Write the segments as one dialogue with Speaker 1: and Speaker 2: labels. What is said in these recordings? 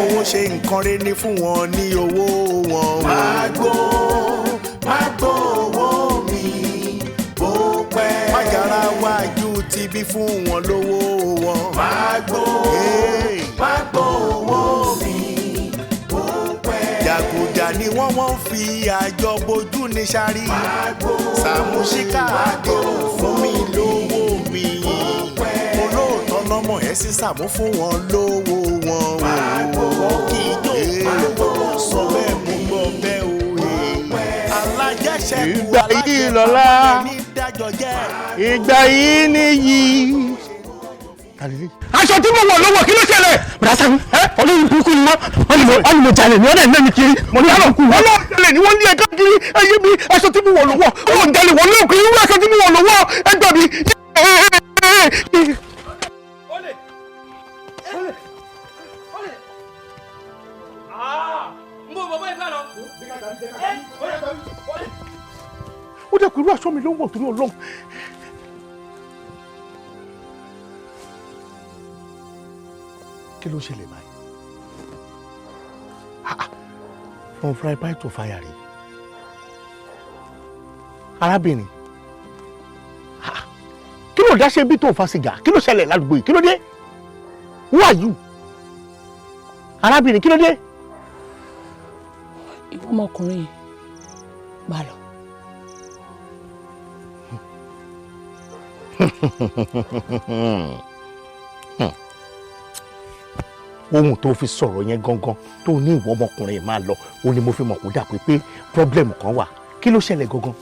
Speaker 1: fowó ṣe nǹkan rẹ̀ ní fún wọn ní owó wọn.
Speaker 2: Magbo owó mi bó pẹ́.
Speaker 1: Májàra wájú ti bí fún wọn lówó wọn.
Speaker 2: Magbo owó mi bó pẹ́.
Speaker 1: Jàgùjà ni wọ́n fi àjọ bojú ní sáré. Sàámú Ṣíkàdé fún mi lówó mi. Olóòótọ́ lọ́mọ ẹ̀ sí Sàámú fún wọn lówó wọn. Wọ́n kì í jó sọ bẹ́ẹ̀ mú gbọ́ bẹ́ẹ̀ o. Alájẹsẹ̀kù alájẹsẹ̀kù ní dájọ́ jẹ́.
Speaker 3: Ìgbà yìí nìyí. Aṣọ tí mo wọ̀ lọ́wọ́ kí ló ṣẹlẹ̀? Bùrọ̀ Sàámú olóyìn burúkú ni wọ́n ní mo jalè ní ọ̀dẹ̀ lẹ́mi kiri. Mo ní àlọ́ kù wọ́n lọ́ọ̀ jalè ni wọ́n ní ẹ̀ka kiri ẹyẹ mi aṣọ tí mo wọ̀ lọ́wọ́. Wọ́n jalè wọ́n lọ́ọ̀ kiri irú aṣọ tí mo wọ̀ lọ́wọ́ ẹgbẹ́ mi. Ó dẹ̀ kú irú aṣọ mi ló ń wọ̀ torí Ọlọ́run. Kí ló ṣẹlẹ̀ báyìí? From fry pan to fire rí. Arábìnrin, kí ló dá ṣe bí tó fa sìgá? Kí ló ṣẹlẹ̀ ládùúgbò yìí? Kí ló dé? Who are you? Arábìnrin, kí ló dé?
Speaker 4: Ìwọ ọmọkùnrin bá lọ.
Speaker 3: Ohun tó fi sọ̀rọ̀ yẹn gangan tó ní ìwọ ọmọkùnrin máa lọ ó ní mo fi mọ̀ kó dà pé problem kan wà. Kí ló ṣẹlẹ̀ gangan?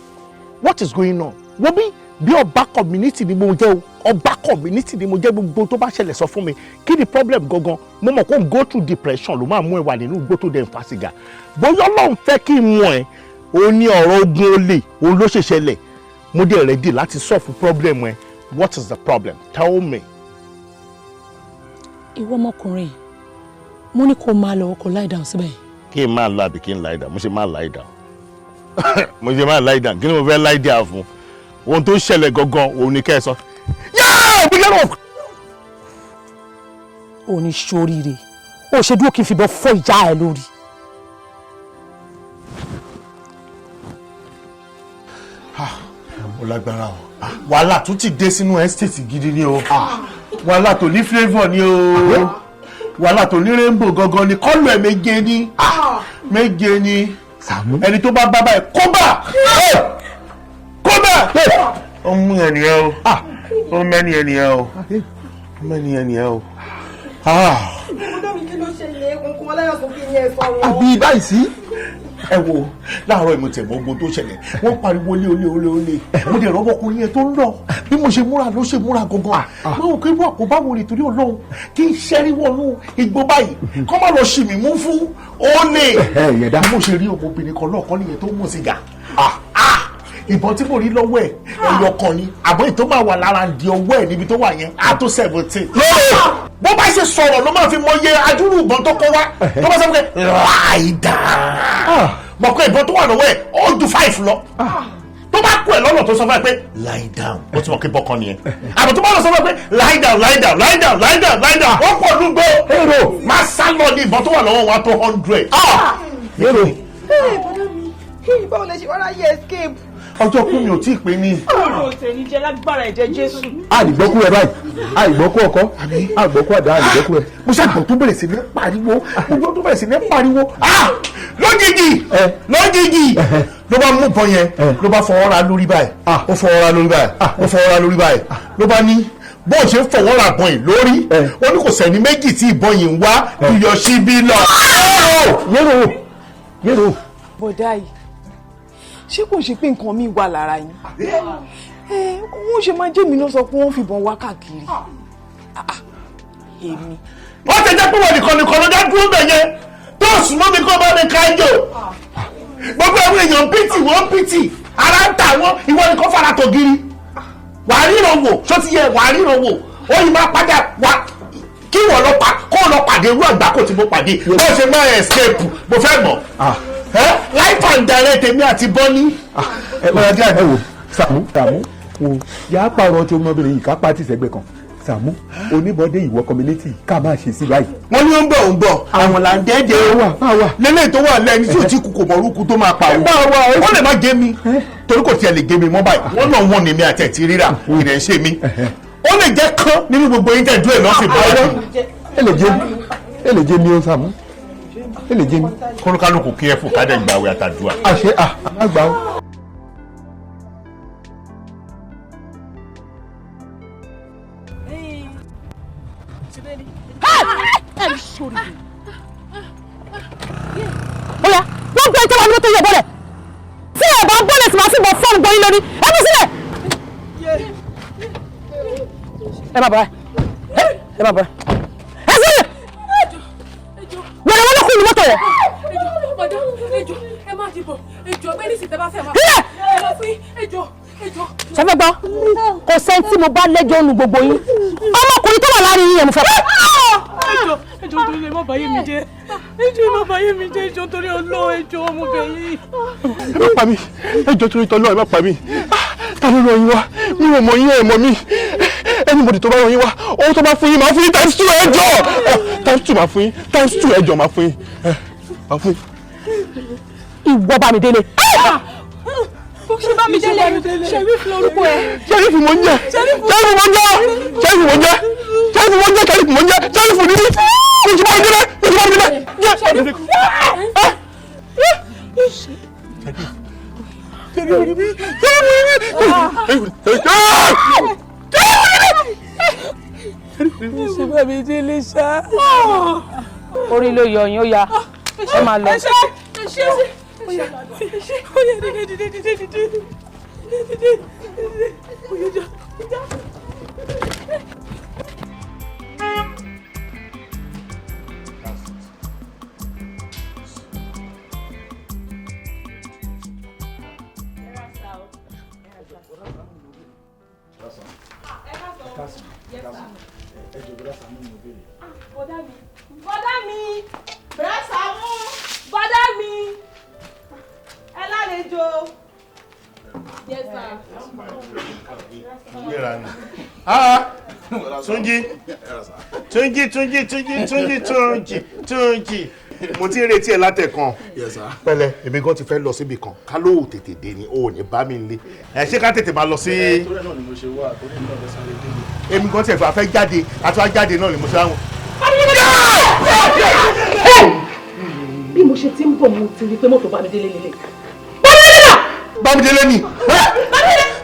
Speaker 3: What is going on? Wọ́n bí ọba community ni mo jẹ́ o, ọba community ni mo jẹ́, gbogbo tó bá ṣẹlẹ̀ sọ fún mi. Kí ni problem gangan? Mo mọ̀ kó n go through depression ló máa mú ẹ wà nínú igbó tó dẹ̀ ń fa sìgá. Bóyá Ọlọ́run fẹ́ kí n mọ̀ ẹ́, ó ní ọ̀rọ̀ ogun olè, òun ló ṣe ṣẹlẹ̀. Mo dẹ̀ ready láti solve problem ẹ. What is the problem? Tell me.
Speaker 4: Ìwọ ọmọkùnrin, mo ní kó máa lọ kó lie down síbẹ̀.
Speaker 3: Kí n máa lọ àbí kí n lie down? Mo ṣe máa lie down. Mo ṣe máa lie down. Kí ni mo fẹ́ lie down fún? Ohun tó ṣẹlẹ̀ gangan òun ni kẹ́ ẹ sọ. Yáà! Mo yẹ́rọ.
Speaker 4: O ní ṣoríire. O ṣe dúró kí n fìbọn fọ́ ìyá ẹ lórí.
Speaker 5: Mo lágbára o. Wàhálà tún ti dé sínú estate gidi ni o. Wàhálà tó ní flavour ni o. Wàhálà tó ní rainbow gangan ni, kọ́lù ẹ̀ méje ni. Méje ni.
Speaker 3: Sàámú.
Speaker 5: Ẹni tó bá bá báyìí kóbà. Kóbà. Ó mú ẹnìyẹn o. Ó mẹ́ni ẹnìyẹn o. Ó mẹ́ni ẹnìyẹn o.
Speaker 6: Ọmọdé mi kí ló ṣe ilé egungun ọlẹ́yọ̀sùn kí ni ẹ sọ wọn.
Speaker 5: Àbí báyìí sí. Ẹ wo láàárọ̀ ìmọ̀tẹ̀mọ́ ogun tó ṣẹlẹ̀ wọ́n pariwo lé mo dẹ̀ rọ́bọ̀kùnrin yẹn tó ń lọ bí mo ṣe múra ló ṣe múra gangan mo kí irú àkóbá wo ni torí Ọlọ́run kí n ṣẹ́rí wọnú igbó báyìí kọ́ má lọ ṣì mí mú fún olè mo ṣe rí ọmọbìnrin kan lọ́ọ̀kan nìyẹn tó mú sìgá ìbọn tí mo rí lọ́wọ́ ẹ̀ ẹ̀yọ kan ni àbọ̀ ètò máa wà lára di ọwọ́ ẹ̀ níbi tó wà yẹn á tó 17. bó bá ṣe sọ̀rọ̀ ló máa fi mọ iye adúrú ìbọn tó kọ́ wá tó bá sọ pé láìda mọ̀ pé ìbọn tó wà lọ́wọ́ ẹ̀ ó ju 5 lọ tó bá kú ẹ̀ lọ́nà tó sọ fún ẹ pé lie down ó ti mọ̀ pé bọ́kàn nìyẹn àbọ̀ tó bá lọ sọ fún ẹ pé lie down lie down lie down lie down lie down wọ́n pọ̀ dúgbò èrò máa sá lọ ní ìbọn tó wà lọ́wọ́ wa tó 100.
Speaker 3: èrò.
Speaker 6: báwo lè ṣe wá ráyè escape.
Speaker 5: ọjọ́ kú mi ò tí ì pé ní.
Speaker 6: ọ̀rọ̀ òtẹ̀ni jẹ́ lágbára ẹ̀jẹ̀ Jésù.
Speaker 3: àìgbọ́kú ẹ báyìí àìgbọ́kú ọkọ àìgbọ́kú àdá àìgbọ́kú ẹ.
Speaker 5: mo ṣàgbọ́n tó bẹ̀rẹ̀ sí ní pariwo gbogbo tó bẹ̀rẹ̀ sí ní pariwo lójijì ló bá mú bọ́ yẹn ló bá fọwọ́ ra lórí báyìí ó fọwọ́ ra lórí báyìí ó fọwọ́ ra lórí báyìí ló bá ní bó ṣe ń fọwọ́ ra bọ́n yìí lórí ó ní kò sẹ́ni méjì tí ìbọn yìí ń wá iyọ̀ síbí lọ.
Speaker 3: yẹ́rọ.
Speaker 6: bọ̀dá yìí ṣé kò ṣe pé nǹkan mi wà lára yín wọ́n ṣe máa jẹ́ mi náà sọ pé wọ́n fìbọn wá káàkiri èmi.
Speaker 5: wọ́n ti jẹ́ pé wọ́n nìkan ló dá dúró bẹ̀ yẹn tó sùn mọ́ mi kó bá mi ká jò gbogbo àwọn èèyàn pìtì wọ́n pìtì ara ń tà wọ́n ìwọ nìkan fara tó giri wàá ríran wò ṣó ti yẹ wàá ríran wò ó yìí máa padà wá kí wọ́n lọ kó lọ pàdé irú àgbákò tí mo pàdé bó ṣe máa escape mo fẹ́ mọ̀ life and direct èmi àti bọ́ní.
Speaker 3: ẹ wò Sàámú wò yà á pààrọ̀ tí ọmọbìnrin yìí ká pàtì sẹ́gbẹ̀ kan
Speaker 5: Sàámú oníbọdé ìwọ community ká máa ṣe sí báyìí.
Speaker 1: wọ́n ní ó ń bọ̀ àwọn là ń dẹ́dẹ́ lélẹ́yìn tó wà lẹ́ni tí ò tí kú kò mọ orúkú tó máa pa òun wọ́n lè má gé mi torí kò tiẹ̀ lè gé mi mọ́ báyìí wọ́n náà wọ́n ní mi àti ẹ̀tì rírà ìrẹ̀ ń ṣe mi ó lè jẹ́ kán nínú gbogbo yín tẹ̀dú ẹ̀ lọ́sìn bọ́ọ̀lù.
Speaker 5: ẹ lè jẹ́ mi ó Sàámú ẹ lè jẹ́ mi.
Speaker 1: kólúkálùkù kí ẹ fò kádẹ́ gbàwé àtàdúrà.
Speaker 5: àṣẹ àgbà ó.
Speaker 4: Oya, wọ́n gbé ìjọba ní tó yẹ bọ́lẹ̀. Tí ẹ̀ bá bọ́lẹ̀ tí màá fi bọ̀ fọ́ọ̀mù gbọ́yìn lórí, ẹ bí sílẹ̀. Ẹ má bọ̀rẹ̀. Ẹ má bọ̀rẹ̀. Ẹ sílẹ̀. Wẹ̀rẹ̀ wọn ló kú ní mọ́tò rẹ̀.
Speaker 7: Ejò, ẹ má dìbò. Ejò ọgbẹ́ni sì tẹ́ bá fẹ́ máa.
Speaker 4: Sílẹ̀.
Speaker 7: Ẹ lọ fún ejò.
Speaker 4: Ṣẹ́fẹ́ gbọ́, kò sẹ́ni tí mo bá lẹ́jọ́ nu gbogbo yín. Ọmọkùnrin tó wà láàrin yín yẹn mo fẹ́ pa.
Speaker 7: Ejò torí ẹ má bàyé mi jẹ́. Ejò má bàyé mi jẹ́. Ejò torí ọlọ́ ejò ọmọbìnrin.
Speaker 5: Ẹ má pa mí, ejò torí tọ́lọ́ ẹ má pa mí. Ta ló rọ yín wá? Mi ò mọ yín ẹ̀ mọ́ mi. Anybody tó bá rọ yín wá, owó tó bá fún yín máa fún yín times 2 ẹjọ́. Times 2 máa fún yín, times 2 ẹjọ́ máa fún yín. Máa fún yín.
Speaker 4: Ìwọ bá mi délé.
Speaker 7: Ṣé bá mi délé? Ṣẹ́rífù lórúkọ ẹ̀.
Speaker 5: Ṣẹ́rífù mo ń jẹ́. Ṣẹ́rífù mo ń jẹ́. Ṣẹ́rífù mo ń jẹ́. Ṣẹ́rífù mo ń jẹ́. Ṣẹ́rífù mo ń jẹ́. Ṣẹ́rífù ní mí. Mo ti bá mi délé. Mo ti bá mi délé.
Speaker 7: Ṣé bá mi délé ṣá?
Speaker 4: Orí ló yọ yín ó ya. Ẹ máa lọ.
Speaker 7: Bọ́dá mi, bẹ́ẹ̀ Sàámú, bọ́dá mi, ẹ lálejò. Yes sir.
Speaker 1: Túnjí mo ti ń retí ẹ látẹ̀kan pẹ̀lẹ́ èmi gan ti fẹ́ lọ síbi kan ká ló tètè dé ni o ò ní bá mi lé ẹ ṣé ká tètè máa lọ sí.
Speaker 8: torí náà ni mo ṣe wá torí náà lọ sáré dé.
Speaker 1: èmi gan tiẹ̀ fẹ́ jáde àti wá jáde náà ni mo ṣe àwọn.
Speaker 4: Bí mo ṣe ti ń bọ̀ mo ti rí pé mọ́tò bá mi délé lélẹ̀.
Speaker 1: Bámidélé ni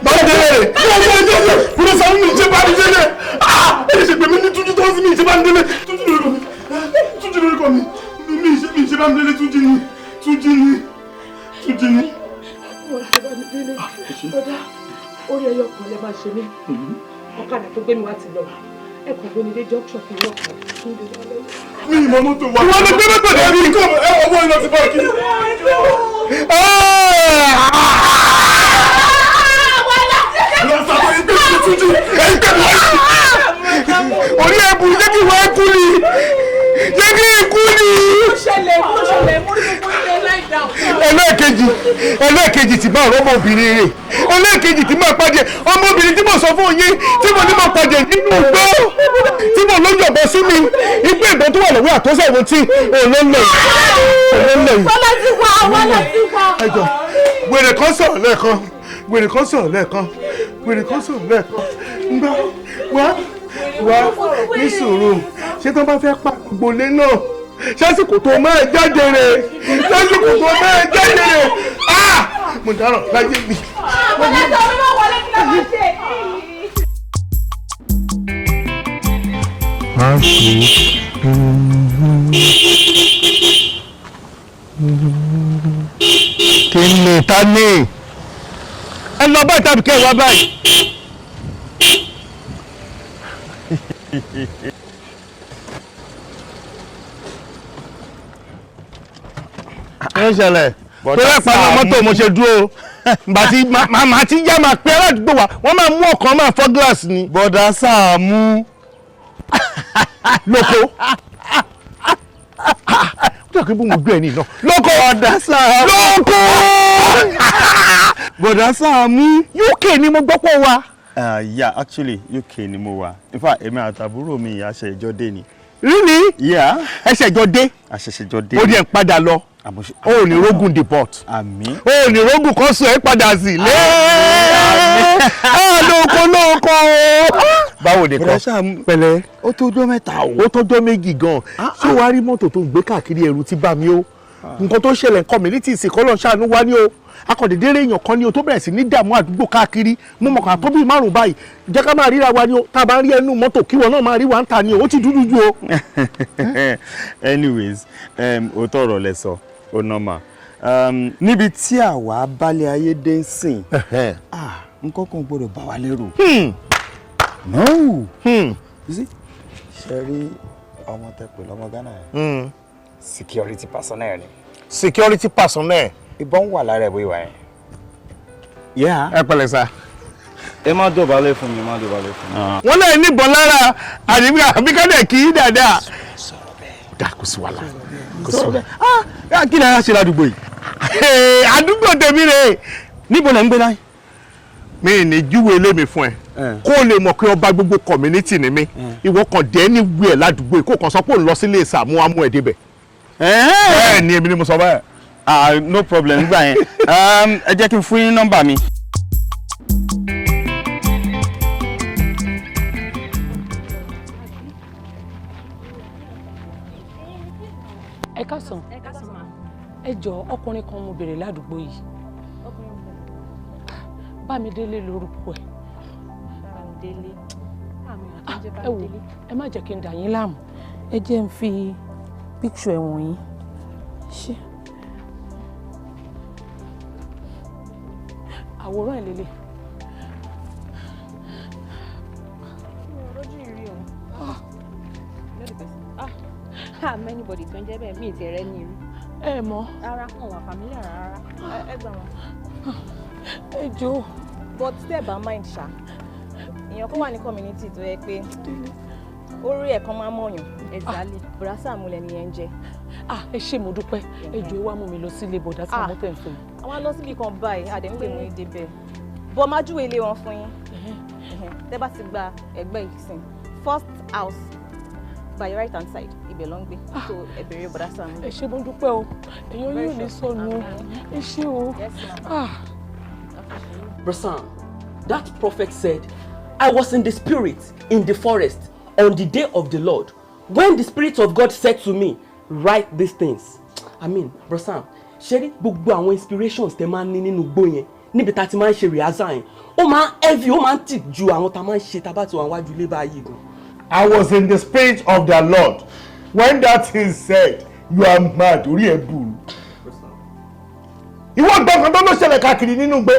Speaker 1: Bámidélé rẹ̀ kúrò sáwọn mi ṣe Bámidélé ẹ ṣe pé mi ní Túnjí tó ń sí mi ṣe Bámidélé Túnjí lórúkọ mi mi ṣe Bámidélé Túnjí ni.
Speaker 4: Wọ́n ṣe bá mi délé. Bọ́dá, orí ẹyọ kan lẹ máa ṣe mí. Ọ̀kadà tó gbé mi wá ti lọ. Ẹ kàn gbé mi dé junction kí n lọ kàn kí n lè lọ lẹ́yìn.
Speaker 1: Mi ìmọ̀ mọ́tò wa. Ìwọ ló gbé mọ́tò dé bí nǹkan ọmọ ìlọ ti bá kí. Orí ẹ̀bù jẹ́ kí wọ́n kú ni jẹ́ kí ikú ni.
Speaker 7: Ó ṣẹlẹ̀ mo rí gbogbo ilé láì dáhùn.
Speaker 1: ẹlẹ́ẹ̀kejì tí máa rọ́mọ obìnrin rẹ̀ ẹlẹ́ẹ̀kejì tí máa pàdé ọmọbìnrin tí mo sọ fún yín tí mo ní mo pàdé nínú igbó tí mo ló yọ̀bọ sí mi igbó ìbọn tó wà lọ́wọ́ àtọ́sẹ̀ ìwọ̀n tí olólè yìí.
Speaker 7: Wọ́n ti wá.
Speaker 1: ẹjọ wèrè kan sọ̀rọ̀ lẹ́ẹ̀kan wá ní sùúrù ṣé tó bá fẹ́ pa gbolé náà ṣásìkò tó máa jáde rẹ̀ mo dáràn láyé mi.
Speaker 7: Ọ̀dẹ́ tó ń bọ̀ wọlé kí ló máa ṣe.
Speaker 1: kí ni ta ni ẹ lọ báyìí tàbí kẹ́ ẹ wá báyìí. ẹ ṣẹlẹ̀ tó yẹ pa mọ́tò mo ṣe dúró bàtí màá ti yá máa pẹ́ aládùúgbò wa wọ́n máa mú ọkàn máa fọ́ gíláàsì ni.
Speaker 5: bọ̀dá Sàámú
Speaker 1: lóko tó kí bùnmù gbé ẹni náà lóko
Speaker 5: bọ̀dá Sàámú
Speaker 1: lóko
Speaker 5: bọ̀dá Sàámú
Speaker 1: UK ni mo gbọ́ pọ̀ wa
Speaker 9: Yeah, actually UK ni mo wà. In fact, èmi àtàbúrò mi àṣẹ ìjọ dé ni.
Speaker 3: Really?
Speaker 9: Yeah.
Speaker 3: Ẹsẹ̀ ìjọ dé.
Speaker 9: Àṣẹ̀ṣẹ̀ ìjọ dé.
Speaker 3: Ó díẹ̀ ń padà lọ. O ò ní rógùn deport.
Speaker 9: Àmín.
Speaker 3: O ò ní rógùn kan sọ ẹ́ padà sí ilé. Lóko. Báwo ni kan? Pẹ̀lẹ́.
Speaker 9: Ó tó ọjọ́ mẹ́ta o.
Speaker 3: Ó tó ọjọ́ méjì gan. Ṣé wàá rí mọ́tò tó ń gbé káàkiri ẹrù ti bá mi o? Nǹkan tó ṣẹlẹ̀ community ìsìnkọ́ lọ ṣàánú wá ní o. Akọ̀dédé rẹ̀ èèyàn kan ní o tó bẹ̀rẹ̀ sí ní dààmú àdúgbò káàkiri. Mo mọ̀ kàn tó bí 5 báyìí. Jẹ́ ká máa ríra wa ní o. Tá a bá rí ẹnu mọ́tò kí wọn náà máa rí wa ń ta ni o. Ó ti dúdú ju o.
Speaker 9: Anyways, òótọ́ ọ̀rọ̀ lẹ sọ. Ó normal. Níbi tí àwa balẹ̀ ayé dé ń sìn. Nǹkan kan gbọ́dọ̀ bá wa lérò. No. You see? Ṣé rí ọmọ tẹ pè lọ́mọ Ghana yẹn? Security personnel ni.
Speaker 3: Security personnel.
Speaker 9: Ìbọn wà lára ẹ̀ bóyá yẹn. Yeah.
Speaker 3: Ẹ pẹ̀lẹ́ sà.
Speaker 9: Ẹ má dọ̀bálẹ̀ fún mi, má dọ̀bálẹ̀ fún mi.
Speaker 3: Wọ́n lè níbọn lára àbíkádẹ̀ kì í dáadáa. Dà kò sí wàhálà. Kò sí wàhálà.
Speaker 9: Kí ni a ṣe ládùúgbò yìí?
Speaker 3: Àdúgbò tèmi rè.
Speaker 9: Níbo lẹ ń gbé láyé?
Speaker 3: Mi ì ní júwe ilé mi fún ẹ. Kó o lè mọ̀ pé ọba gbogbo community ni mí. Ìwọ kan dẹ́ ní wíẹ̀ ládùúgbò yìí kó kàn sọ pé òun lọ sílé Saamu amú ẹ̀ débẹ̀. Bẹ́ẹ̀ ni èmi ni mo sọ bẹ́ẹ̀.
Speaker 9: No problem nígbà yẹn. Ẹ jẹ́ kí n fún yín nọ́mbà mi.
Speaker 7: Ẹ káàsán. Ẹ jọ̀ọ́ ọkùnrin kan mo béèrè ládùúgbò yìí. Bámidélé lórúkọ ẹ̀.
Speaker 10: Bámidélé.
Speaker 7: Ẹ wò ẹ má jẹ́ kí n dà yín láàmú. Ẹ jẹ́ n fi picture ẹ̀ wọ̀nyí. Ṣé àwòrán ẹ̀ lélẹ̀.
Speaker 10: Anybody tó ń jẹ́ bẹ́ẹ̀ mi ti rẹ́ ní irú.
Speaker 7: Ẹ mọ̀.
Speaker 10: Rárá wọn wà familiar rárá. Ẹ gbà wọn.
Speaker 7: Ẹ jọ̀ọ́.
Speaker 10: But step by mind ṣá. Èèyàn kan wà ní community tó yẹ pé orí ẹ̀ kan máa mọ̀yàn exactly. Bọ̀dá Saamu lẹni yẹn ń jẹ́.
Speaker 7: Ẹ ṣé mo dúpẹ́. Ẹ jọ̀ọ́ wá mú mi lọ sílé bọ̀dá Saamu tẹ̀ ń fún mi.
Speaker 10: Àwọn lọ síbi kan báyìí àdéhùn pé mo ń débẹ̀. Bọ̀ máa júwe ilé wọn fún yín. Tẹ́ bá ti gba ẹgbẹ́ ìsìn first house by your right hand side ibẹ̀ ló ń gbé. So ẹ bèrè bọ̀dá Saamu.
Speaker 7: Ẹ ṣé mo dúpẹ́ o. Èèyàn yóò ní sọnù. Ẹ ṣé o.
Speaker 11: Brasan, that prophet said, I was in the spirit in the forest on the day of the Lord. When the Spirit of God said to me, write these things. I mean, Brasan, ṣé gbogbo àwọn inspirations tẹ́ máa ń ní nínú igbó yẹn níbi tá ti máa ń ṣe rehearsal yẹn. Ó máa ń heavy, ó máa ń tì ju àwọn tá máa ń ṣe tá bá ti wà wájú ilé báyìí gan.
Speaker 5: I was in the spirit of the Lord. When that thing said, you are mad, orí ẹ burú. Ìwọ gbọ́ngàn tó ló ṣẹlẹ̀ káàkiri nínú igbó.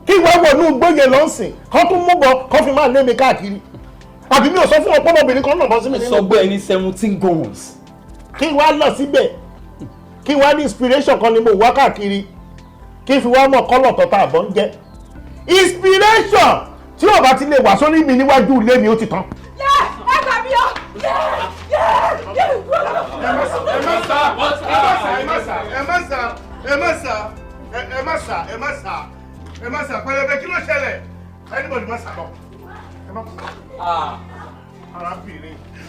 Speaker 5: Kí ìwọ wọnú igbó yẹn lọ sìn, kán tún mú bọ, kán fi máa lé mi káàkiri. Àbí mi ò sọ fún ọmọbìnrin kan náà bọ́ sí mi nínú.
Speaker 11: Sọgbẹ́ ẹni 17 guns.
Speaker 5: Kí wá lọ síbẹ̀, kí wá ní inspiration kan ni mo wá káàkiri, kí fi wá mọ̀ kọ́lọ̀ tọ́ta àbọ̀ ń jẹ́. Inspiration tí ó bá ti lè wà sórí mi níwájú ilé mi ó ti tán.
Speaker 12: Ẹ gbà mí o!
Speaker 5: Ẹ má sà pẹlẹbẹ kí ló ṣẹlẹ̀? Anybody má sà lọ. Ẹ má sà.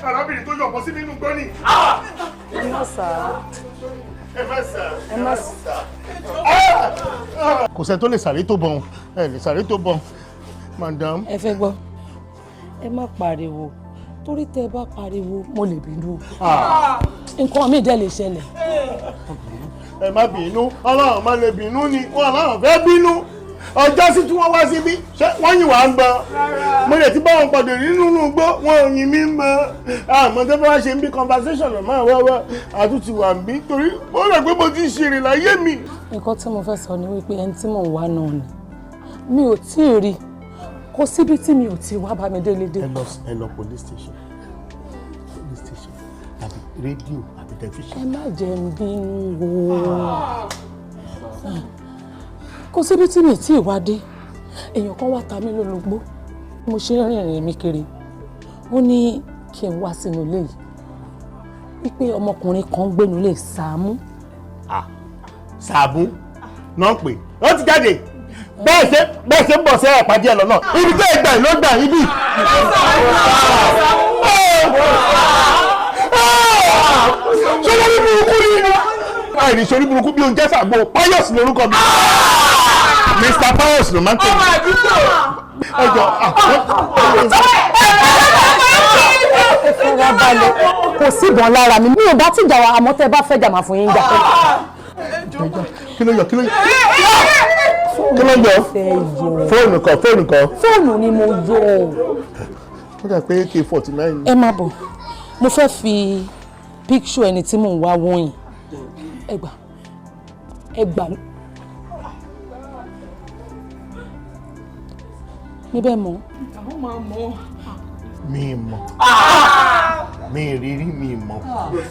Speaker 5: Arábìnrin tó yọ̀bọ̀ sí mi nínú gbọ́ ni.
Speaker 10: Ẹ má sà.
Speaker 5: Ẹ má sà. Kò sẹ́ni tó lè sàré tó bọ̀n, ẹ lè sàré tó bọ̀n. Madam.
Speaker 7: Ẹ fẹ́ gbọ́, ẹ má pariwo, torí tẹ́ ẹ bá pariwo mo lè bínú. Nǹkan mi dẹ̀ lè ṣẹlẹ̀.
Speaker 5: Ẹ má bínú, Ọlọ́run má lè bínú ni, wọn Ọlọ́run fẹ́ bínú. Ọjọ́ sí tí wọ́n wá síbí, wọ́n yìn wá ń bọ. Mo lè ti bá wọn pàdé nínú igbó, wọn ò yìn mí ń bọ. Àmọ́ tó bá ṣe ń bí conversation lọ máa wá àtúntì wà ń bí torí mo rẹ̀ pé mo ti ṣèrè láyé mi.
Speaker 7: Nǹkan tí mo fẹ́ sọ ni wípé ẹni tí mò ń wá náà ni mi ò tí ì rí kò síbi tí mi ò ti wá Bámidélé dé.
Speaker 5: Ẹ lọ police station tàbí rédíò àti tẹlifíṣàn.
Speaker 7: Ẹ má jẹ́ ń bínú o. Kò síbi tí mi tí ì wá dé. Èèyàn kan wá ta mí lólobó. Mo ṣe rìnrìn mi kiri. Ó ní kí n wá sínú ilé yìí. Wípé ọmọkùnrin kan gbénu ilé Saamu.
Speaker 5: Saamu náà pè ó ti jáde
Speaker 3: bẹ́ẹ̀ ṣe ń bọ̀ sí àpàdé ẹ̀ lọ́nà ibi tẹ́ ẹ gbà ló gbà ibi. sọ́dọ̀ ní burúkú ni àìní sórí burúkú bí oúnjẹ sàgbó Pius lórúkọ mi Mr. Pius ló máa ń tẹ̀lé ẹjọ́
Speaker 7: farabalẹ̀ kò sí ìbọn lára mi ò bá tìjà wa àmọ́ tẹ́ bá fẹ́ jà máa fún yín jà.
Speaker 3: kí ló yọ fóònù kan.
Speaker 7: fóònù ni mo yọ.
Speaker 3: ó dà pé AK-49.
Speaker 7: ẹ má bọ̀ mo fẹ́ fi píkṣọ ẹni tí mò ń wá wọ̀nyí ẹ gbà níbẹ̀ mọ́.
Speaker 6: àwọn máa mọ̀.
Speaker 3: mi mọ̀ mi rírí mi mọ̀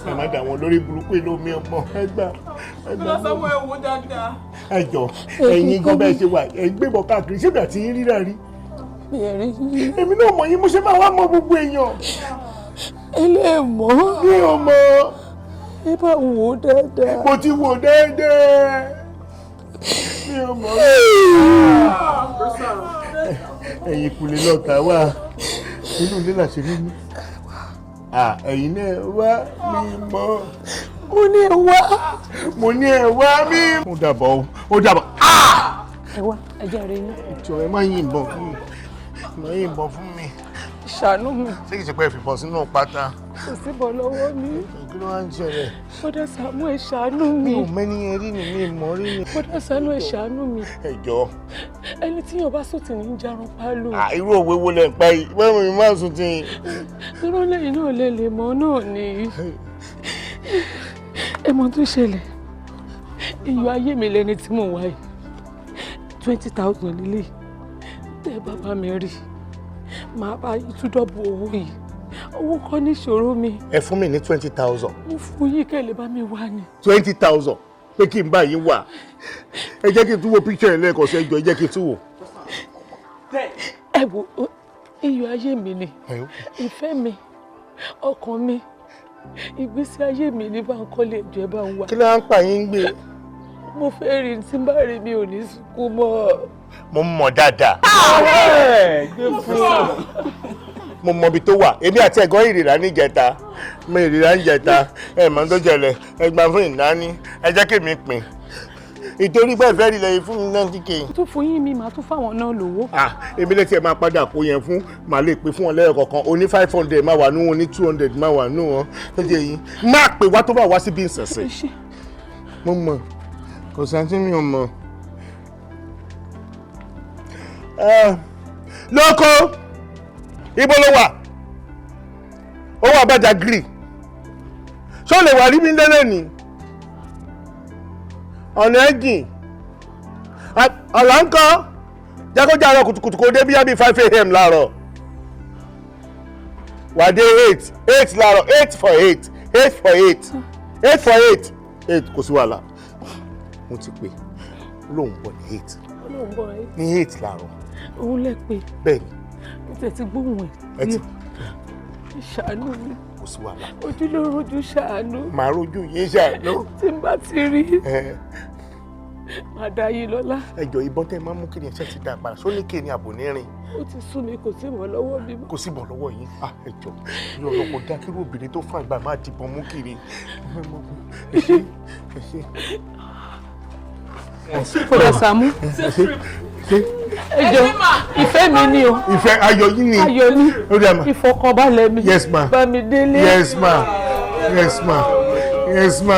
Speaker 3: ẹ má dà wọn lórí burúkú ìlú mi ọmọ ẹgbà
Speaker 6: lọ́sọ̀mọ́ ẹ̀ wò dáadáa.
Speaker 3: ẹ jọ ẹ̀yin gan bẹ́ẹ̀ ṣe wà ẹ gbébọn káàkiri ṣé bíi àti yín rírà rí. èmi náà mọ̀ yín mo ṣe máa wá mọ gbogbo èèyàn.
Speaker 7: ẹlẹ́mọ̀
Speaker 3: mi ò mọ̀.
Speaker 7: ẹ bá wò ó dáadáa.
Speaker 3: mo ti wò dáadáa mi ò mọ̀. ẹ̀yin kùlé lọ́ọ̀tà wà inú ilé làṣẹ nínú ẹ̀yin náà wá mi mọ̀. mo ní ẹ wá mi. ó dàbọ̀.
Speaker 7: ẹ wá ẹ jẹ́ rẹ yín.
Speaker 3: ìjọ ẹ má yìnbọn fún mi.
Speaker 7: ṣàánú mi.
Speaker 3: ṣé kìí ṣe pé ẹ fìbọn sínú pátá.
Speaker 7: kò síbọn lọ́wọ́ mi.
Speaker 3: kí ló wá ń ṣẹlẹ̀.
Speaker 7: bọ́dà Sàámú ẹ ṣàánú mi.
Speaker 3: mi ò mẹ́ni yẹn rí ni mi mọ̀ rí ni.
Speaker 7: bọ́dà Sàámú ẹ ṣàánú mi.
Speaker 3: ẹ jọ.
Speaker 7: ẹni tí yóò bá sùn tì ní jarun pálù.
Speaker 3: irú òwe wo lẹ ń pa yìí báwo ni máa sùn tì.
Speaker 7: irú lẹ́yìn náà lè mọ́ náà ni. ẹ mọ̀ tó ṣẹlẹ̀ iyọ̀ ayé mi lẹni tí mò ń wá yìí 20,000 nílé tẹ́ bàbá mi rí màá bá yí tún dọ́bù owó yìí owó kọ́ ní ìṣòro mi.
Speaker 3: ẹ fún mi ní 20,000.
Speaker 7: mo fún yín kẹ́ lè bá mi wá ni.
Speaker 3: 20,000 pé kí n bá yín wà ẹ jẹ́ kí n tún wo picture yẹn lẹ́ẹ̀kan sí ẹjọ́ ẹ jẹ́ kí n tún wò.
Speaker 7: ẹ wo iyọ̀ ayé mi ni ìfẹ́ mi ọkàn mi ìgbésí ayé mi ní Bánkọ́lé ẹjọ́ ẹ bá ń wá.
Speaker 3: kí ló ń pa yín gbé.
Speaker 7: mo fẹ́ rí tí n bá rí mi ò ní sunkún mọ́.
Speaker 3: mo mọ̀ dáadáa. mo mọ ibi tó wà èmi àti ẹ̀gbọ́n ìrìrà níjẹta mo ìrìrà níjẹta ẹ mọ̀ tó jẹlẹ̀ ẹ gbà fún ìnáni ẹ jẹ́ kí mi pín ìtorí bẹ́ẹ̀ fẹ́ rí lẹ́yìn fún mi náà kíkẹ́.
Speaker 7: tó fún yín mi màá tún fáwọn náà lówó.
Speaker 3: èmi lè tiẹ̀ máa padà kó yẹn fún màá lè pín fún wọn lẹ́yìn kọ̀ọ̀kan oní 500 máa wà nú wọn ní 200 máa wà nú wọn tó jẹ́ yìí máa pè wá tó bá wá síbi ìsẹ̀sẹ̀. mo mọ̀ kò sáńtì mi ò mọ̀. lóko ibo ló wà ó wà bàjá gírì ṣó lè wà rí mi lélẹ̀ ni ọ̀nà ẹ̀jìn ọ̀là ń kọ́ jákòjá àárọ̀ kùtùkùtù kò dé bí yá bí 5 a.m. láàárọ̀ wà dé 8 láàárọ̀ 8 for 8 kò sí wàhálà mo ti pè lóun bọ̀ ní 8 ní 8 láàárọ̀
Speaker 7: òun lẹ pé
Speaker 3: bẹ́ẹ̀ni
Speaker 7: mo tẹ̀sí gbóhùn ẹ̀
Speaker 3: ti
Speaker 7: ṣàánú mi
Speaker 3: kò sí wàhálà
Speaker 7: ojú ló rojú ṣàánú
Speaker 3: màá rojú yín ṣàánú
Speaker 7: tí n bá ti rí màá dá yín lọ́lá.
Speaker 3: ẹjọ ìbọn tẹ máa mú kí ni ẹsẹ ti dá padà sóní kí ni àbò ní rìn.
Speaker 7: ó ti sún mi kò sí ìbọn lọ́wọ́ mi.
Speaker 3: kò sí ìbọn lọ́wọ́ yín ẹjọ yóò lọ kó dá kírú obìnrin tó fún àgbà máa dìbọn mú kiri.
Speaker 7: Fọdà Sàámú ẹjọ ìfẹ́ mi ni o.
Speaker 3: ìfẹ́ ayọ̀ yín ni.
Speaker 7: ayọ̀ ni ìfọkànbalẹ̀ mi.
Speaker 3: yes ma.
Speaker 7: bá mi délé.
Speaker 3: yes ma. yes ma. yes ma.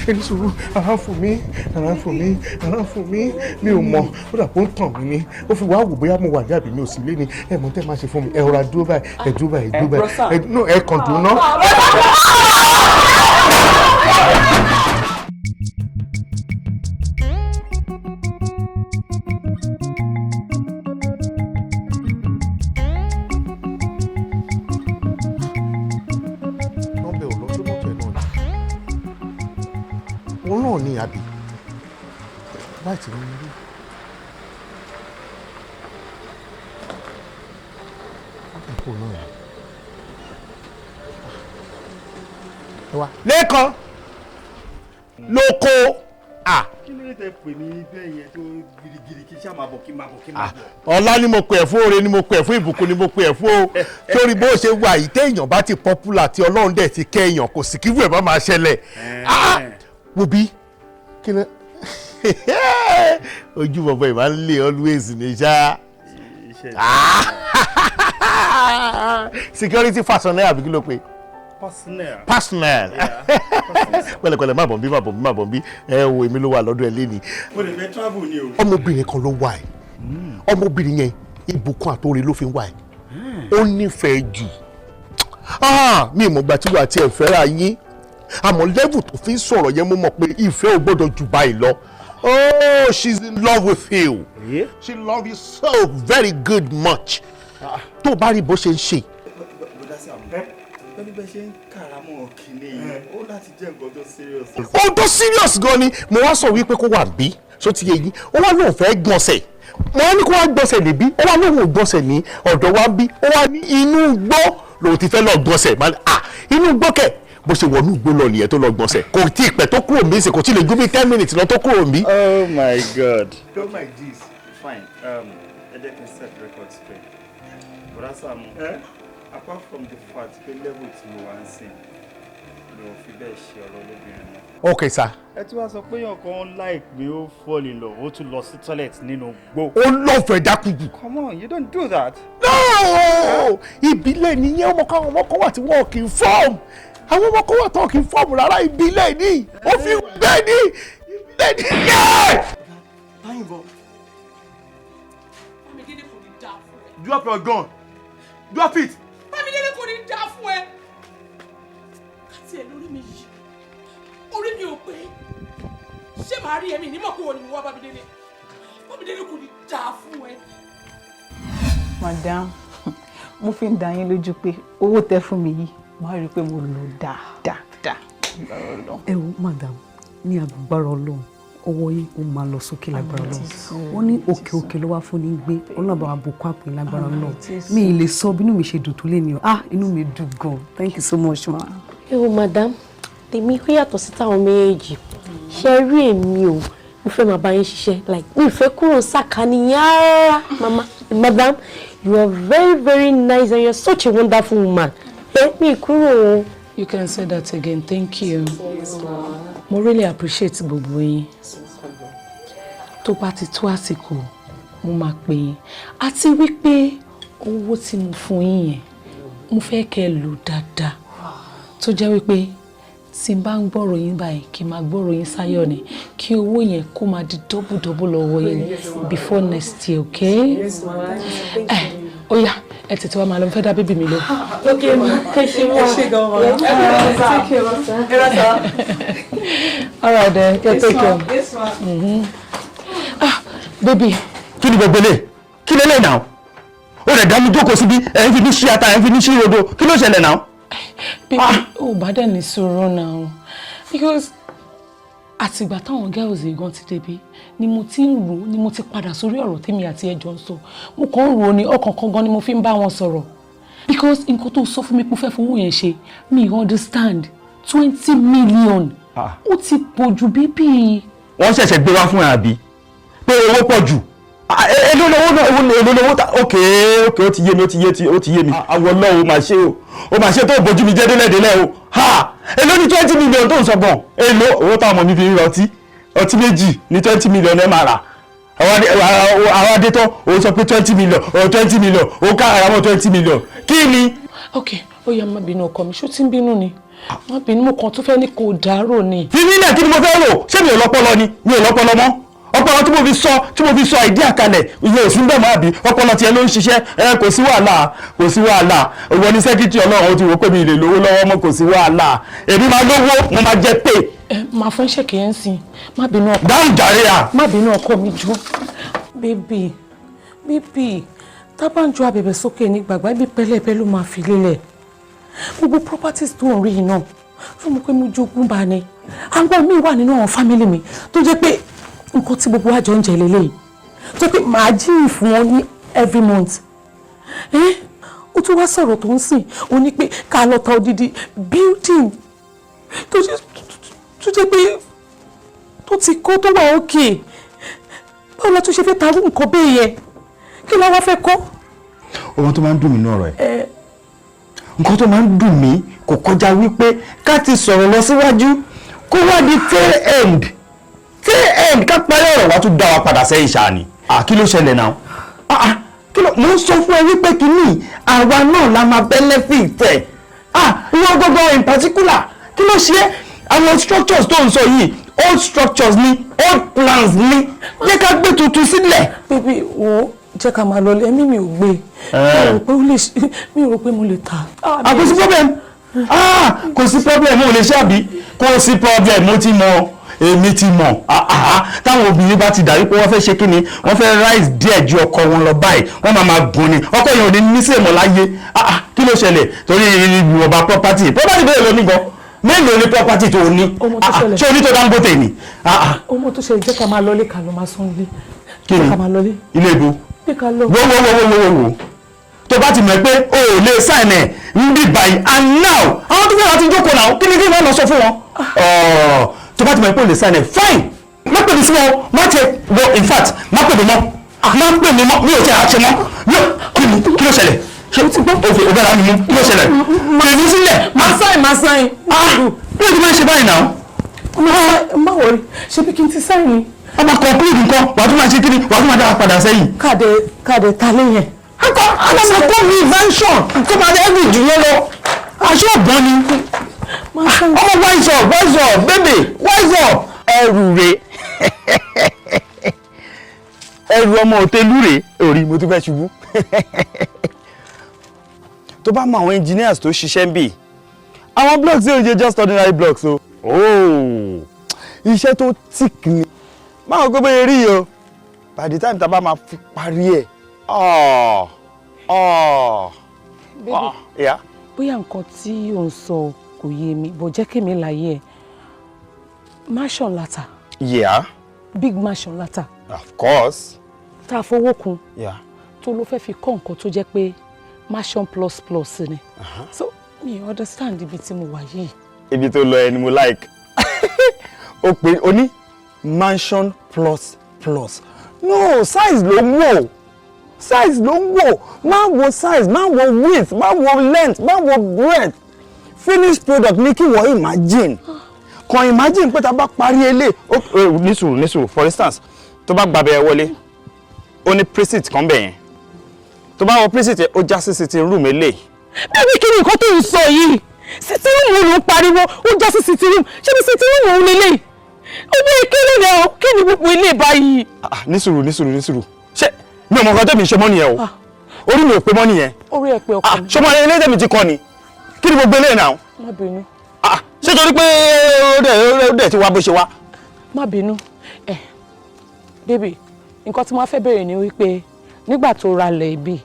Speaker 3: ẹni sùúrù ara fún mi mi ò mọ̀ ó dà pé ó ń tàn mí ni ó fi wá wò bóyá mo wà ní àbí mi ò sí lé ni ẹ mọ̀ tẹ́ máa ṣe fún mi ẹ rọra dúró báyìí ẹ kàn dùn ná. òun náà ní àbí láti rí rí. àpò náà ẹ wá lẹ́ẹ̀kan lóko
Speaker 9: kí ló dé pè mí bẹ́ẹ̀ yẹn tó girigiri kí ṣá máa bọ̀ kí máa bọ̀ kí máa bọ̀.
Speaker 3: ọlá ni mo pè ẹ́ fún oore ni mo pè ẹ́ fún ìbùkún ni mo pè ẹ́ fún o sórí bó ṣe wà yìí téèyàn bá ti popular tí ọlọ́run dẹ̀ ti kẹ́ èèyàn kò sí kíwú ẹ̀ bá máa ṣẹlẹ̀ wo bí kí ni ojú bọ̀bọ̀ ìbá ń lé always ní ṣá security personnel àbí kí ló pe personnel pẹ̀lẹ́pẹ̀lẹ́ má bọ̀ bí ẹ wo èmi ló wà lọ́dọ̀ ẹ lẹ́ni.
Speaker 9: mo lè fẹ́ travel ni o.
Speaker 3: ọmọbìnrin kan ló wà ẹ ọmọbìnrin yẹn ìbùkún àtòrè ló fi ń wà ẹ ó nífẹ̀ẹ́ jù mi ì mọ̀ gbà tí wà á tiẹ̀ fẹ́ra yín àmọ́ level tó fi ń sọ̀rọ̀ yẹn mo mọ̀ pé ìfẹ́ ò gbọ́dọ̀ jù báyìí lọ. Oh, she's in love with you. Yeah? She loves you so very good much. Tó bá rí bó ṣe ń ṣe.
Speaker 9: Pẹ̀lú bẹ́ẹ̀ ṣe ń kàrámọ̀ kìíní yẹn, ó láti jẹ́ nǹkan tó serious.
Speaker 3: Ohun tó serious gan ni mo wá sọ wípé kó wà bí ṣó ti yé yín. Ó wá lóun fẹ́ gbọ̀nsẹ̀. Mo wá ní kó wá gbọ̀nsẹ̀ níbí. Ó wá lóun ò gbọ̀nsẹ̀ ní ọ̀dọ̀ wa bí. Ó wá ní inú igbó lòun ti fẹ́ lọ gbọ̀nsẹ̀. Inú igbó kẹ̀ bó ṣe wọnú igbó lọ nìyẹn tó lọ gbọ̀nsẹ̀. Kò tí ì pẹ́ tó kúrò mí sí kò tí ì lè ju bí 10 minutes lọ tó kúrò mí.
Speaker 9: Oh my God. Don't like this. Fine. Ẹ jẹ́ kí n set record straight. Bọ̀dá Saamu, apart from the fact pé level tí mo wá ń sìn ló fi bẹ́ẹ̀ ṣe ọ̀rọ̀ lóbìnrin náà.
Speaker 3: Okay sir.
Speaker 9: Ẹ tún wá sọ pé èèyàn kan like pé ó fall in love ó tún lọ sí toilet nínú gbó.
Speaker 3: Ó lọ́fẹ̀ẹ́ dákújù.
Speaker 9: Come on, you don't do that.
Speaker 3: No! Ìbílẹ̀ nìyẹn ọmọ kan wà tí wọ́n kì í fọ́ọ̀mù. Àwọn ọmọ kan wà tó kì í fọ́ọ̀mù rárá ìbílẹ̀ ní. Ó fi bẹ́ẹ̀ ní ìbílẹ̀ ní.
Speaker 9: Báyìnbó.
Speaker 7: Bámidélé kò ní dáa fún ẹ.
Speaker 9: Drop your gun. Drop it.
Speaker 7: Bámidélé kò ní dáa fún ẹ. Àti ẹ̀ lórí mi yìí. Orí mi ò pé. Ṣé màá rí ẹ̀mí nímọ̀ pé wọ́n ni mo wá Bámidélé? Bámidélé kò ní dáa fún ẹ.
Speaker 6: Madam, mo fi ń dá yín lójú pé owó tẹ́ fún mi yìí máa rí i pé mo lò dáadáa.
Speaker 12: Ẹ wo madam, ní agbára Ọlọ́run owó yín ó máa lọ sókè lágbára Ọlọ́run. Wọ́n ní òkè ló wá fún ní gbé Ọlọ́run bá wa bùkún àpè lágbára Ọlọ́run. Mi ì lè sọ bí inú mi ṣe dùn tó lé ní o. Inú mi dùn gan. Thank you so much ma.
Speaker 13: Ẹ wo madam, tèmi ó yàtọ̀ sí táwọn méjèèjì. Ṣé rí èmi o, mo fẹ́ máa bá yín ṣiṣẹ́ like mi fẹ́ kúrò sàkání yára. Madam, you are very nice and you are such a wonderful woman. Mi kúrò.
Speaker 7: You can say that again. Thank you. Mo really appreciate gbogbo yín. Tó bá ti tó àsìkò, mo máa pè yín. Àti wípé owó tí mo fún yín yẹn, mo fẹ́ kẹ́ lò dáadáa. Tó jẹ́ wípé tí n bá ń gbọ́rọ̀ yín báyìí, kí n máa gbọ́rọ̀ yín sáyọ̀ ni, kí owó yẹn kó máa di double lọ́wọ́ yín before next year, okay? Ó yá, ẹ tètè wá máa lọ fẹ́ dá bébì mi lọ.
Speaker 13: Okay, ma. Ẹ ṣé gan ma. Take care, ma.
Speaker 7: All right then, take care.
Speaker 6: Yes, ma.
Speaker 7: Baby.
Speaker 9: Kí ni gbogbo lè? Kí lè lè náà? Ó rẹ̀ dá mi jókòó síbi ẹ̀ ń fi ní ṣí ata ẹ̀ ń fi ní ṣí rodo. Kí ló ṣẹlẹ̀ náà?
Speaker 7: Baby, ó bá dẹ̀ ní sùúrù náà. Because àtìgbà táwọn girls gan ti débi ni mo ti ń rò ni mo ti padà sórí ọ̀rọ̀ tèmi àti ẹjọ́ ń sọ. Mo kàn ń rò ní ọkàn kan gan ni mo fi ń bá wọn sọ̀rọ̀. Because nǹkan tó sọ fún mi pé fẹ́ fowó yẹn ṣe, mi understand 20 million. Ó ti pọ̀ jù bíbí.
Speaker 9: Wọ́n ṣẹ̀ṣẹ̀ gbé wá fún ẹ àbí? Pé owó pọ̀ jù. Èló lówó ta okay ó ti yé mi. Àwọn Ọlọ́run ó máa ṣe o. Ó máa ṣe tó bójú mi jẹ́ délẹ̀ o. Èló ní 20 million tó ń sọ gan. Èló owó táwọn ọmọ mi fi ń ra ọtí méjì ní 20 million ẹ máa rà. Àwọn adé tán òun sọ pé 20 million ó ká ara mọ́ 20 million. Kí ni?
Speaker 7: Okay, ó yá má bínú ọkọ mi, ṣó tí ń bínú ni? Má bínú, mo kàn tún fẹ́ ní kò dárò ni.
Speaker 9: Fi nílẹ̀ kí ni mo fẹ́ rò? Ṣé mi ò lọ́pọlọ ni? Mi ò lọ́pọlọ mọ́. Ọpọlọ tí mo fi sọ ìdí àkàlẹ̀ iye òsín bẹ́ẹ̀ máa bí ọpọlọ tiẹ̀ ló ń ṣiṣẹ́ kò sí wàhálà òwò ní sẹ́kítì Ọlọ́run ó ti wò pé mi lè lówó lọ́wọ́ mọ́ kò sí wàhálà èmi máa lówó mo máa jẹ pé.
Speaker 7: Máa fún ṣèkì yẹn sìn, má bínú ọkọ.
Speaker 9: Dáhùn jàre à.
Speaker 7: Má bínú ọkọ mi jù. Bébì tá bá ń ju abẹ̀bẹ̀ sókè ní gbàgbá ibi pẹlẹbẹ ló máa fi lélẹ̀. Gbogbo properties tó ń rí yìí náà fún mi pé mo jogún bá ní. Àwọn míì wà nínú àwọn family mi tó jẹ́ pé nǹkan tí gbogbo àjọ ń jẹ lélẹ́yìí tó pé màá jíì fún wọn ní every month. Ó tún wá sọ̀rọ̀ tó ń sìn ó ní pé ká lọ ta odidi building tó jẹ́ pé tó ti kọ́ tó wà òkè báwo la tún ṣe fẹ́ tarú nǹkan bẹ́ẹ̀ yẹn kí la wá fẹ́ kọ́.
Speaker 9: ohun tó máa ń dùn mí náà rẹ̀ nǹkan tó máa ń dùn mí kò kọjá wípé ká ti sọ̀rọ̀ lọ síwájú kó wá di tail end ká parí ọ̀rọ̀ wá tún dá wa padà sẹ́yìn ṣáà ni kí ló ṣẹlẹ̀ náà kí ló mo ń sọ fún ẹ wípé kínní àwa náà la máa benefit ẹ̀ ìwọ gbogbo in particular kí ló ṣe àwọn structures tó ń sọ yìí old structures ni old plans ni jẹ́ ká gbé tuntun sílẹ̀.
Speaker 7: bíbí wo jẹ́ ká máa lọ lé ẹ̀mí mi ò gbé mi ò rò pé mo lè ta.
Speaker 9: kò sí problem kò sí problem mo lè ṣàbí kò sí problem mo ti mọ èmi ti mọ̀ táwọn obìnrin bá ti dàrí pé wọ́n fẹ́ ṣe kí ni wọ́n fẹ́ rise díẹ̀ ju ọkọ wọn lọ báyìí wọ́n máa gùn ni ọkọ yẹn ò ní ní sèmọ̀ láyé kí ló ṣẹlẹ̀ torí ìwọ̀nba property bẹ́ẹ̀ lọ nígbà mélòó ni property tó ní ṣé oní tó Dangote ni.
Speaker 7: ọmọ tó ṣẹlẹ̀ jẹ́ ká máa lọlé ká lọ máa sún ilé.
Speaker 9: kí ni ilé ibo wo tó bá ti mọ̀ pé o ò lè sign ẹ̀ ń bí báyìí and now àwọn tó fẹ́ láti jókòó náà kí ni kí wọ́n lọ sọ fún wọn. tó bá ti mọ̀ pé o lè sign ẹ̀ fine má pè mí sí wọn má ṣe wọ in fact má pè mí mọ́ mi ò tẹ́ àṣẹ mọ́ kí ló ṣẹlẹ̀ ṣé o ti gbọ́ o bẹ̀rẹ̀ àmì mú kí ló ṣẹlẹ̀ pè mí sílẹ̀.
Speaker 7: má sáìn
Speaker 9: bí o ti máa ń ṣe báyìí náà.
Speaker 7: má wọrí ṣe bí kí n ti sáìn ni.
Speaker 9: a máa conclude nǹkan wàá tún máa ṣe kíni wàá tún máa dára padà sẹ́yìn.
Speaker 7: káàdé ta lẹ́yìn.
Speaker 9: akọ mi invention tó máa dé ẹbí jù yẹn lọ aṣọ ọ̀gbọ́n ni ọmọ wise up baby wise up. ẹrù ọmọ òtẹ́lú rèé orí mo tún fẹ́ ṣubú. tó bá mọ àwọn engineers tó ṣiṣẹ́ ń bì àwọn blocks yóò jẹ́ just ordinary blocks o. iṣẹ́ tó thick ni máa gbé bóyá rí o by the time tá a bá máa fi parí ẹ̀.
Speaker 7: bóyá nǹkan tí ò ń sọ kò yé mi bó jẹ́ kí mi láyé ẹ̀ mansion lata. Big mansion lata.
Speaker 9: Of course.
Speaker 7: tá a fowó kun tó ló fẹ́ fi kọ́ nǹkan tó jẹ́ pé mansion plus ni so mi understand ibi tí mo wà yìí.
Speaker 9: ibi tó lọ ẹni mo like o pè o ní mansion plus no size ló ń wò má wo size má wo width má wo length má wo breadth finished product ní kí wọ́n imagine kan imagine pé tá a bá parí ilé ní sùúrù for instance tó bá gbàbẹ̀ wọlé ó ní preset kan bẹ̀ yẹn tó bá wọ preset ó já sí sitting room eléyìí.
Speaker 7: bẹ́ẹ̀ni kí ni nǹkan tó ń sọ yìí sitting room ló ń pariwo ó já sí sitting room ṣé bí sitting room òun lélẹ́yìí owó ìkéré rẹ̀ o kí ni gbogbo ilé báyìí.
Speaker 9: ní sùúrù ṣé mi ò mọ nǹkan tẹ́mi ṣe mọ́ nìyẹn o orí mi ò pé mọ́ nìyẹn.
Speaker 7: orí ẹ pé ọkọ mi.
Speaker 9: ṣọmọ ilé tẹ́mi ti kọ́ ni kí ni gbogbo ilé náà.
Speaker 7: má bínú.
Speaker 9: ṣé torí pé ó dẹ̀ ti wá bó ṣe wá.
Speaker 7: má bínú bébì nǹkan tí wọ́n fẹ́ bẹ̀rẹ̀ ni wípé nígbà tó ra lẹ̀ ibi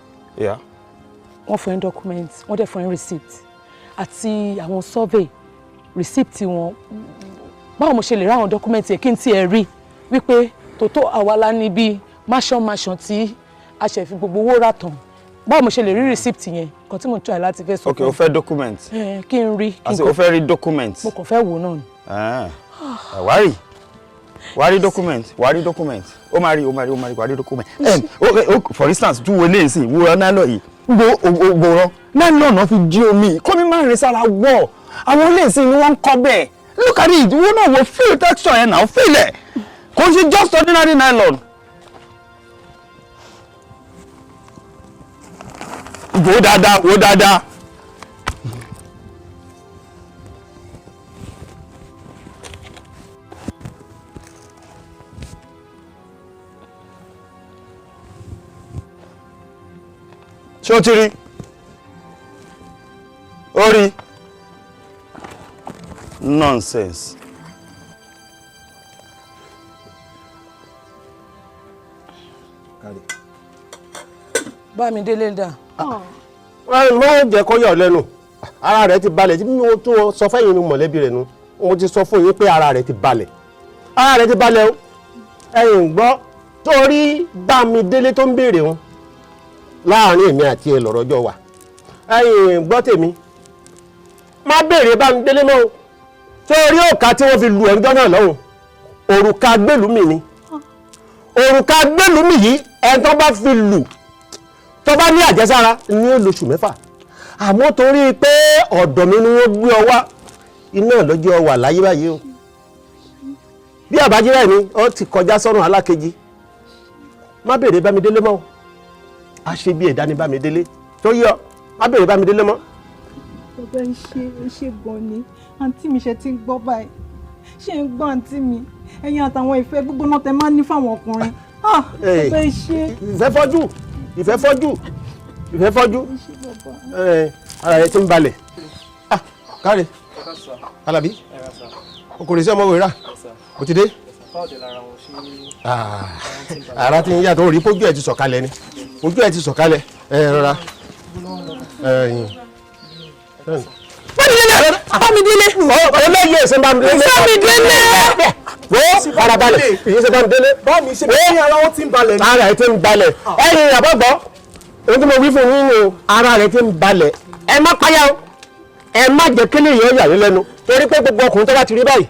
Speaker 7: wọ́n fún ẹ document wọ́n dẹ̀ fún ẹ receipt àti àwọn survey receipt wọn báwo mo ṣe lè ra àwọn document yẹn kí n tiẹ̀ rí wípé tòótọ́ àwa la níbi mansion tí a ṣe fi gbogbo owó rà tán báwo mo ṣe lè rí receipt yẹn nǹkan tí mo try láti fẹ́ sọ.
Speaker 9: ok o fẹ́ document.
Speaker 7: kí n rí.
Speaker 9: àti o fẹ́ rí document.
Speaker 7: mo kàn fẹ́ wò náà ni.
Speaker 9: wàá rí document ó máa rí wàá rí document. for instance tún wo eléyìí sí wo nylon yìí gbòòrán nylon náà fi jí omi kó mi máa rìn sára wọ̀ àwọn eléyìí sí ni wọ́n ń kọ́ bẹ́ẹ̀ look at it wo náà wo feel texture yẹn náà feel ẹ̀ kò ṣe just ordinary nylon. wo dáadáa. ṣé o ti rí? ó rí? Nonsense.
Speaker 7: Bá mi délé dà.
Speaker 14: Má jẹ́ kó yọ̀ lẹ́nu. Ara rẹ̀ ti balẹ̀ tí mo tó sọ fẹ́yìn ní mọ̀lẹ́bí rẹ̀ nu. Mo ti sọ fún yín pé ara rẹ̀ ti balẹ̀. Ara rẹ̀ ti balẹ̀ o. Ẹ̀yin gbọ́ torí bá mi délé tó ń béèrè wọn. Láàárín èmi àti ẹ lọ́rọ̀ jọ wà. Ẹ̀yin gbọ́ tèmi. Má béèrè bá mi délé mọ́ o. Torí òkà tí wọ́n fi lu ẹ̀ńjọ́ náà lọ́hùn. òrùka gbẹ́lùmí ni òrùka gbẹ́lùmí yìí ẹni tó bá fi lù tó bá ní àjẹsára ní olóṣù 6 àmọ́ torí pé ọ̀dọ̀ mi ni wọ́n gbé ọ wá iná lọ́jọ́ wà láyé báyìí o bí àbájírẹ́ ni ó ti kọjá sọ́run alákejì má béèrè Bámidélé mọ́ a ṣe bí ẹ̀dá ní Bámidélé tó yọ má béèrè Bámidélé mọ́.
Speaker 6: bàbá ẹ ṣe gan ni àǹtí mi ṣe ti ń gbọ́ báyìí ṣe ń gbọ́ àǹtí mi ẹ̀yin àtàwọn ìfẹ́ gbígbóná tẹ máa ń ní fáwọn ọkùnrin bàbá ẹ ṣe.
Speaker 14: ìfẹ́ fọ́jú ara rẹ ti ń balẹ̀ káre Alábí okòrè sí ọmọ wèrà ó ti dé ara ti ń yàtọ̀ orí pójú ẹ̀ ti sọ̀kalẹ̀ ni ojú ẹ̀ ti sọ̀kalẹ̀ rọra
Speaker 13: Bámidélé
Speaker 14: ọlọ́yẹ ẹ̀sẹ̀ Bámidélé wọ́n farabalẹ̀ ìyẹn ṣe Bámidélé
Speaker 8: bámi ṣe bí ara wọn ti ń balẹ̀ ni.
Speaker 14: ara rẹ̀ ti ń balẹ̀ ẹ̀yin àbọ̀gbọ́ ohun tí mo wí fún yín o ara rẹ̀ ti ń balẹ̀ ẹ má páyà o ẹ má jẹ́ kí lè yọ yà yín lẹ́nu torí pé gbogbo ọkùnrin tó bá ti rí báyìí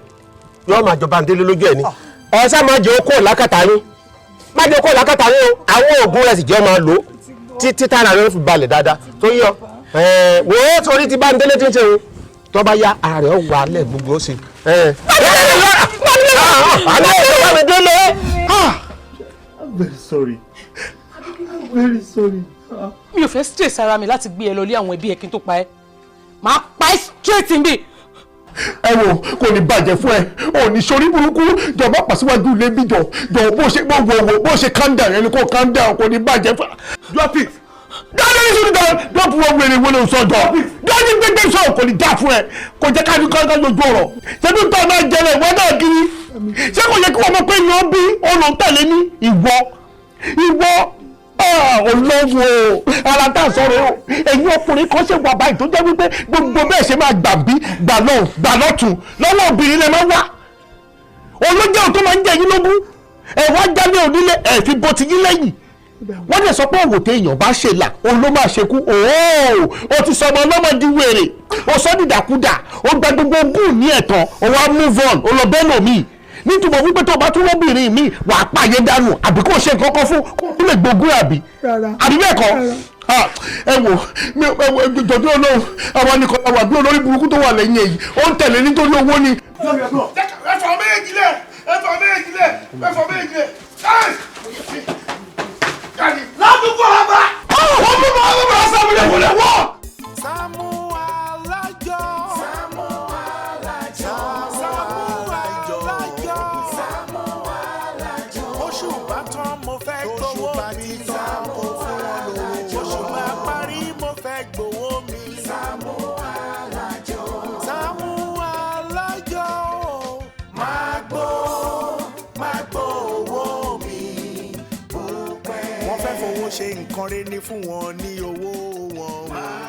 Speaker 14: yóò máa jọ Bámidélé lójú ẹ̀ ni ẹ sá máa jẹ́ okó làkàtà yín má jẹ́ okó làkàtà yín o àwọn oògùn rẹ̀ sì jẹ́ máa lò títí tára rẹ̀ fi balẹ̀ dáadáa tó yọ wò ó torí ti Bámidélé ti ń ṣe o tó bá yá ara rẹ̀ wà lẹ̀ gbogbo ó sì.
Speaker 5: Very sorry. Very sorry.
Speaker 7: Mi ò fẹ́ stress ara mi láti gbé ẹ lọ lé àwọn ẹbí ẹ kí n tó pa ẹ́. Màá pa ẹ́ straight níbí.
Speaker 5: Ẹ wo kò ní bàjẹ́ fún ẹ ò ní sori burúkú jọba pàṣíwájú ilé bí jọ bó ṣe bó ṣe calm down ẹni kò calm down kò ní bàjẹ́ fún ẹ. Drop it. Dáadé ní sọ́dún dáa drop wọn wèrè wọlé sọ́dọ̀. Dáadé gbẹgbẹ sọ̀rọ̀ kò ní dá fún ẹ kò jẹ́ ká ní kọ́ńtà lójú ọ̀rọ̀. Ṣébí tó náà jẹrẹ ìwọ náà kiri. Ṣé kò yẹ kí wọ́n mọ̀ pé ìyàn bí olùtẹ̀lé ní ìwọ olówó ara tá a sọ̀rọ̀ o ẹ̀yin ọkùnrin kan ṣe wà báyìí tó jẹ́ wípé gbogbo bẹ́ẹ̀ ṣe máa gbà bí gbà lọ́tún lọ́wọ́ obìnrin lè máa wá olójẹ́ tó máa ń jẹ́ yín lógún ẹ̀ wá jáde onílé ẹ̀ fi bó ti yín lẹ́yìn wọ́n lè sọ pé òwò téèyàn bá ṣe là òun ló máa ṣekú o ti sọ ọmọ ọlọ́mọ di wèrè o sọ dìdàkudà o gba gbogbo ogún ní ẹ̀tàn o wá move on o lọ bẹ́ẹ̀ lò míì nítorí wípé tó bá tún lóbìnrin mi wà á pààyè dànù àbí kò ṣe nǹkan kan fún kó lè gbógun àbí bẹ́ẹ̀ kọ́ ẹ wò jọ̀dún olóhùn àwọn nìkan àwọn àbí olórí burúkú tó wà lẹ́yìn èyí ó ń tẹ̀lé nítorí owó ni.
Speaker 1: ẹ̀fọ́ méjì lẹ̀ ládùúgbò ọba ọmọ ọmọ Saamu lè wọlé wọ. Saamu Alajo. Saamu Alajo. Saamu Alajo. Oṣù bá tán mo fẹ́ gbowó mi. Saamu Alajo. Oṣù bá parí mo fẹ́ gbowó mi. Saamu Alajo. Saamu Alajo. Máa gbó owó mi. Wọ́n fẹ́ fowó ṣe nǹkan rere ní fún wọn ní owó wọn.